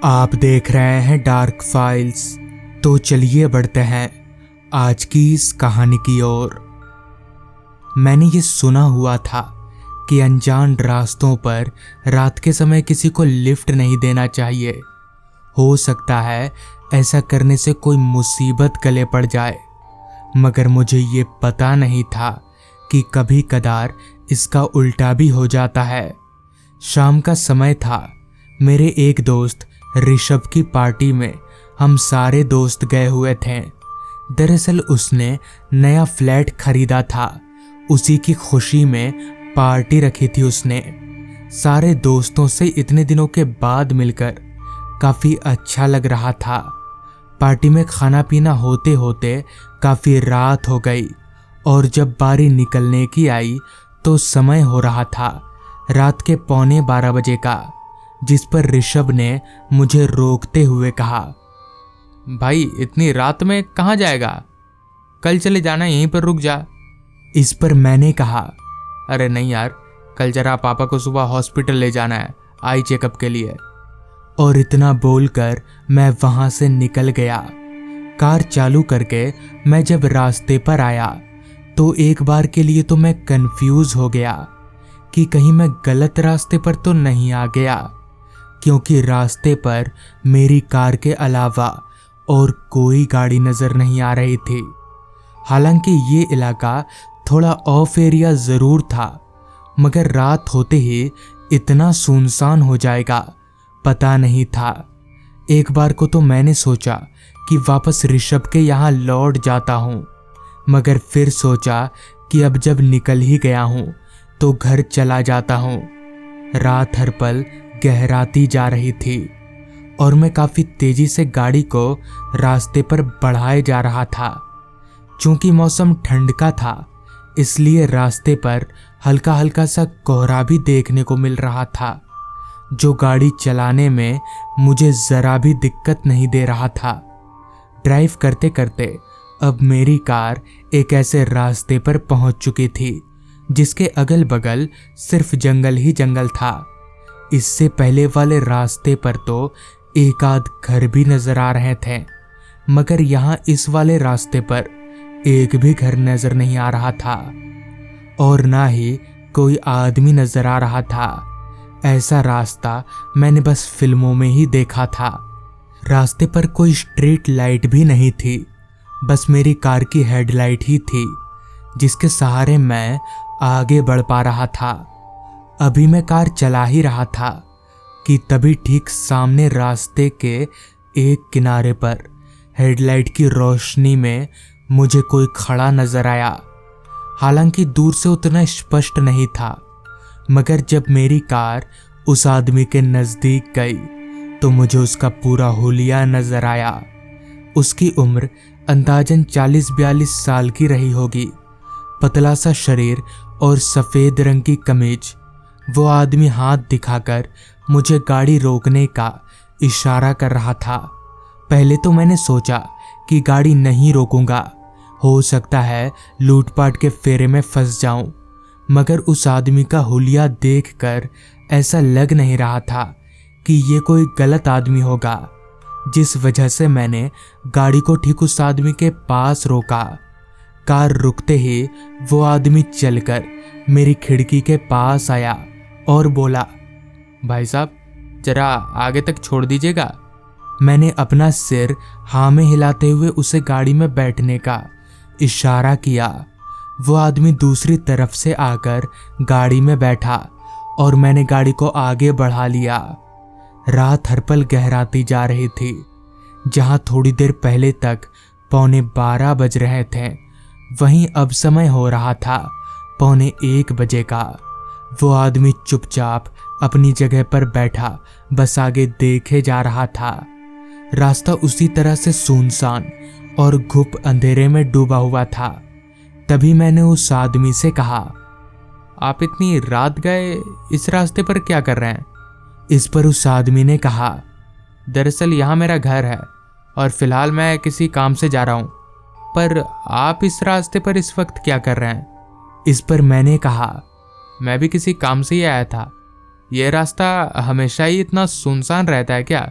आप देख रहे हैं डार्क फाइल्स। तो चलिए बढ़ते हैं आज की इस कहानी की ओर। मैंने ये सुना हुआ था कि अनजान रास्तों पर रात के समय किसी को लिफ्ट नहीं देना चाहिए। हो सकता है ऐसा करने से कोई मुसीबत गले पड़ जाए, मगर मुझे ये पता नहीं था कि कभी कदार इसका उल्टा भी हो जाता है। शाम का समय था। मेरे एक दोस्त ऋषभ की पार्टी में हम सारे दोस्त गए हुए थे। दरअसल उसने नया फ्लैट खरीदा था, उसी की खुशी में पार्टी रखी थी उसने। सारे दोस्तों से इतने दिनों के बाद मिलकर काफी अच्छा लग रहा था। पार्टी में खाना पीना होते होते काफी रात हो गई और जब बारी निकलने की आई तो समय हो रहा था रात के 11:15 बजे का, जिस पर ऋषभ ने मुझे रोकते हुए कहा, भाई इतनी रात में कहाँ जाएगा, कल चले जाना, यहीं पर रुक जा। इस पर मैंने कहा, अरे नहीं यार, कल जरा पापा को सुबह हॉस्पिटल ले जाना है आई चेकअप के लिए। और इतना बोलकर मैं वहां से निकल गया। कार चालू करके मैं जब रास्ते पर आया तो एक बार के लिए तो मैं कंफ्यूज हो गया कि कहीं मैं गलत रास्ते पर तो नहीं आ गया, क्योंकि रास्ते पर मेरी कार के अलावा और कोई गाड़ी नजर नहीं आ रही थी। हालांकि ये इलाका थोड़ा ऑफ एरिया जरूर था, मगर रात होते ही इतना सुनसान हो जाएगा पता नहीं था। एक बार को तो मैंने सोचा कि वापस ऋषभ के यहाँ लौट जाता हूँ, मगर फिर सोचा कि अब जब निकल ही गया हूँ तो घर चला जाता हूँ। रात हर पल गहराती जा रही थी और मैं काफी तेजी से गाड़ी को रास्ते पर बढ़ाए जा रहा था। चूंकि मौसम ठंड का था, इसलिए रास्ते पर हल्का हल्का सा कोहरा भी देखने को मिल रहा था, जो गाड़ी चलाने में मुझे जरा भी दिक्कत नहीं दे रहा था। ड्राइव करते करते अब मेरी कार एक ऐसे रास्ते पर पहुंच चुकी थी जिसके अगल बगल सिर्फ जंगल ही जंगल था। इससे पहले वाले रास्ते पर तो एक आध घर भी नजर आ रहे थे, मगर यहाँ इस वाले रास्ते पर एक भी घर नजर नहीं आ रहा था और ना ही कोई आदमी नजर आ रहा था। ऐसा रास्ता मैंने बस फिल्मों में ही देखा था। रास्ते पर कोई स्ट्रीट लाइट भी नहीं थी, बस मेरी कार की हेडलाइट ही थी जिसके सहारे मैं आगे बढ़ पा रहा था। अभी मैं कार चला ही रहा था कि तभी ठीक सामने रास्ते के एक किनारे पर हेडलाइट की रोशनी में मुझे कोई खड़ा नजर आया। हालांकि दूर से उतना स्पष्ट नहीं था, मगर जब मेरी कार उस आदमी के नजदीक गई तो मुझे उसका पूरा हुलिया नजर आया। उसकी उम्र अंदाजन 40-42 साल की रही होगी। पतला सा शरीर और सफेद रंग की कमीज। वो आदमी हाथ दिखाकर मुझे गाड़ी रोकने का इशारा कर रहा था। पहले तो मैंने सोचा कि गाड़ी नहीं रोकूंगा, हो सकता है लूटपाट के फेरे में फंस जाऊं, मगर उस आदमी का हुलिया देखकर ऐसा लग नहीं रहा था कि ये कोई गलत आदमी होगा, जिस वजह से मैंने गाड़ी को ठीक उस आदमी के पास रोका। कार रुकते ही वो आदमी चलकर मेरी खिड़की के पास आया और बोला, भाई साहब जरा आगे तक छोड़ दीजिएगा। मैंने अपना सिर हाँ में हिलाते हुए उसे गाड़ी में बैठने का इशारा किया। वो आदमी दूसरी तरफ से आकर गाड़ी में बैठा और मैंने गाड़ी को आगे बढ़ा लिया। रात हर पल गहराती जा रही थी। जहां थोड़ी देर पहले तक 11:15 बज रहे थे, वहीं अब समय हो रहा था 1:15 बजे का। वो आदमी चुपचाप अपनी जगह पर बैठा बस आगे देखे जा रहा था। रास्ता उसी तरह से सुनसान और घुप अंधेरे में डूबा हुआ था। तभी मैंने उस आदमी से कहा, आप इतनी रात गए इस रास्ते पर क्या कर रहे हैं? इस पर उस आदमी ने कहा, दरअसल यहाँ मेरा घर है और फिलहाल मैं किसी काम से जा रहा हूँ, पर आप इस रास्ते पर इस वक्त क्या कर रहे हैं? इस पर मैंने कहा, मैं भी किसी काम से ही आया था। यह रास्ता हमेशा ही इतना सुनसान रहता है क्या?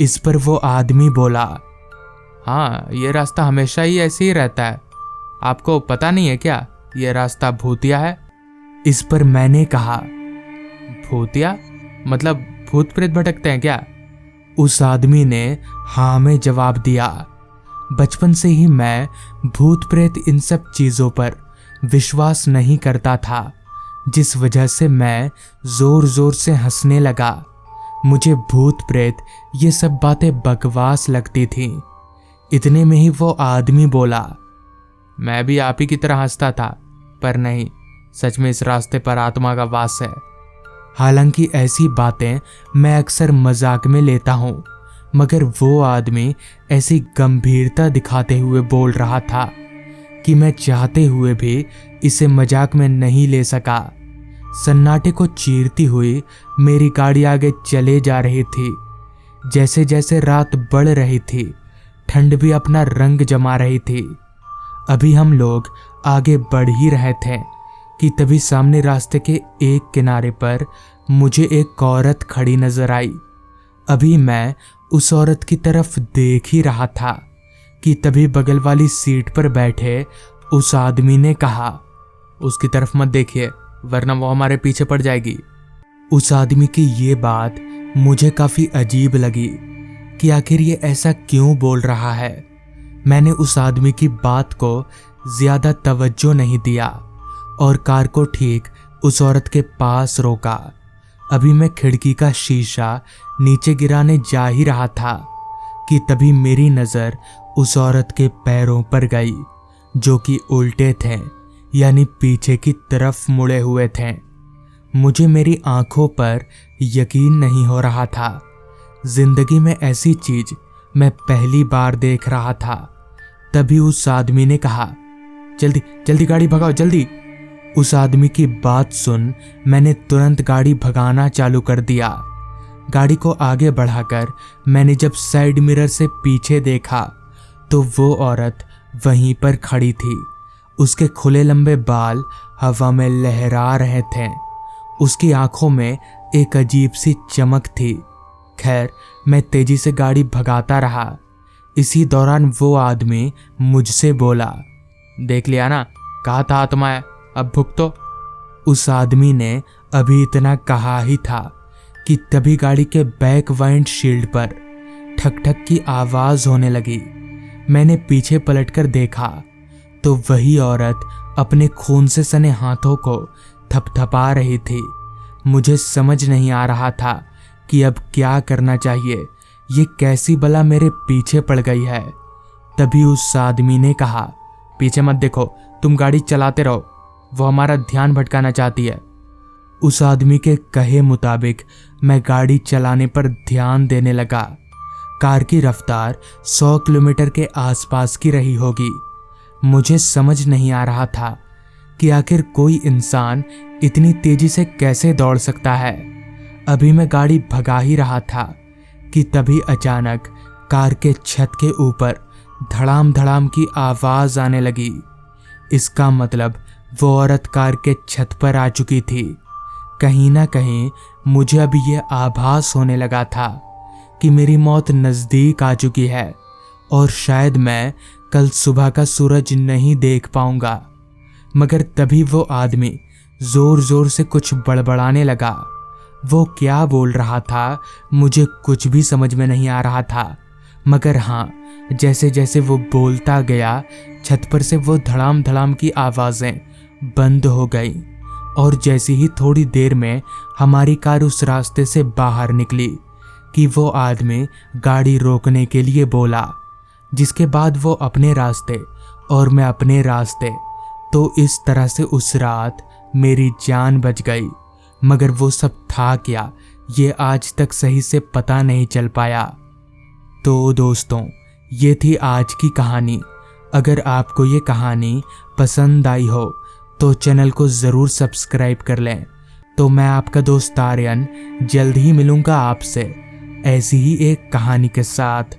इस पर वो आदमी बोला, हाँ, ये रास्ता हमेशा ही ऐसे ही रहता है। आपको पता नहीं है क्या, ये रास्ता भूतिया है? इस पर मैंने कहा, भूतिया मतलब भूत प्रेत भटकते हैं क्या? उस आदमी ने हाँ में जवाब दिया। बचपन से ही मैं भूत प्रेत इन सब चीजों पर विश्वास नहीं करता था, जिस वजह से मैं जोर जोर से हंसने लगा। मुझे भूत प्रेत ये सब बातें बकवास लगती थीं। इतने में ही वो आदमी बोला, मैं भी आप ही की तरह हंसता था, पर नहीं, सच में इस रास्ते पर आत्मा का वास है। हालांकि ऐसी बातें मैं अक्सर मजाक में लेता हूँ, मगर वो आदमी ऐसी गंभीरता दिखाते हुए बोल रहा था कि मैं चाहते हुए भी इसे मजाक में नहीं ले सका। सन्नाटे को चीरती हुई मेरी गाड़ी आगे चले जा रही थी। जैसे जैसे रात बढ़ रही थी, ठंड भी अपना रंग जमा रही थी। अभी हम लोग आगे बढ़ ही रहे थे कि तभी सामने रास्ते के एक किनारे पर मुझे एक औरत खड़ी नजर आई। अभी मैं उस औरत की तरफ देख ही रहा था कि तभी बगल वाली सीट पर बैठे उस आदमी ने कहा, उसकी तरफ मत देखिए, वरना वो हमारे पीछे पड़ जाएगी। उस आदमी की ये बात मुझे काफी अजीब लगी कि आखिर ये ऐसा क्यों बोल रहा है। मैंने उस आदमी की बात को ज्यादा तवज्जो नहीं दिया और कार को ठीक उस औरत के पास रोका। अभी मैं खिड़की का शीशा नीचे गिराने जा ही रहा था कि तभी मेरी नजर उस औरत के पैरों पर गई, जो कि उल्टे थे, यानी पीछे की तरफ मुड़े हुए थे। मुझे मेरी आंखों पर यकीन नहीं हो रहा था। जिंदगी में ऐसी चीज मैं पहली बार देख रहा था। तभी उस आदमी ने कहा, जल्दी जल्दी गाड़ी भगाओ, जल्दी। उस आदमी की बात सुन मैंने तुरंत गाड़ी भगाना चालू कर दिया। गाड़ी को आगे बढ़ाकर मैंने जब साइड मिरर से पीछे देखा तो वो औरत वहीं पर खड़ी थी। उसके खुले लंबे बाल हवा में लहरा रहे थे। उसकी आंखों में एक अजीब सी चमक थी। खैर, मैं तेजी से गाड़ी भगाता रहा। इसी दौरान वो आदमी मुझसे बोला, देख लिया ना, कहा था आत्मा है, अब भुग तो। उस आदमी ने अभी इतना कहा ही था कि तभी गाड़ी के बैक वाइंडशील्ड पर ठक ठक की आवाज होने लगी। मैंने पीछे पलटकर देखा तो वही औरत अपने खून से सने हाथों को थपथपा रही थी। मुझे समझ नहीं आ रहा था कि अब क्या करना चाहिए। ये कैसी बला मेरे पीछे पड़ गई है। तभी उस आदमी ने कहा, पीछे मत देखो, तुम गाड़ी चलाते रहो, वो हमारा ध्यान भटकाना चाहती है। उस आदमी के कहे मुताबिक मैं गाड़ी चलाने पर ध्यान देने लगा। कार की रफ्तार 100 किलोमीटर के आसपास की रही होगी। मुझे समझ नहीं आ रहा था कि आखिर कोई इंसान इतनी तेजी से कैसे दौड़ सकता है। अभी मैं गाड़ी भगा ही रहा था कि तभी अचानक कार के छत के ऊपर धड़ाम धड़ाम की आवाज आने लगी। इसका मतलब वो औरत कार के छत पर आ चुकी थी। कहीं ना कहीं मुझे अब ये आभास होने लगा था कि मेरी मौत नजदीक आ चुकी है और शायद मैं कल सुबह का सूरज नहीं देख पाऊंगा। मगर तभी वो आदमी जोर जोर से कुछ बड़बड़ाने लगा। वो क्या बोल रहा था मुझे कुछ भी समझ में नहीं आ रहा था, मगर हाँ, जैसे जैसे वो बोलता गया छत पर से वो धड़ाम धड़ाम की आवाजें बंद हो गई और जैसी ही थोड़ी देर में हमारी कार उस रास्ते से बाहर निकली कि वो आदमी गाड़ी रोकने के लिए बोला, जिसके बाद वो अपने रास्ते और मैं अपने रास्ते। तो इस तरह से उस रात मेरी जान बच गई। मगर वो सब था क्या, ये आज तक सही से पता नहीं चल पाया। तो दोस्तों, ये थी आज की कहानी। अगर आपको ये कहानी पसंद आई हो तो चैनल को ज़रूर सब्सक्राइब कर लें। तो मैं आपका दोस्त आर्यन जल्द ही मिलूंगा आपसे ऐसी ही एक कहानी के साथ।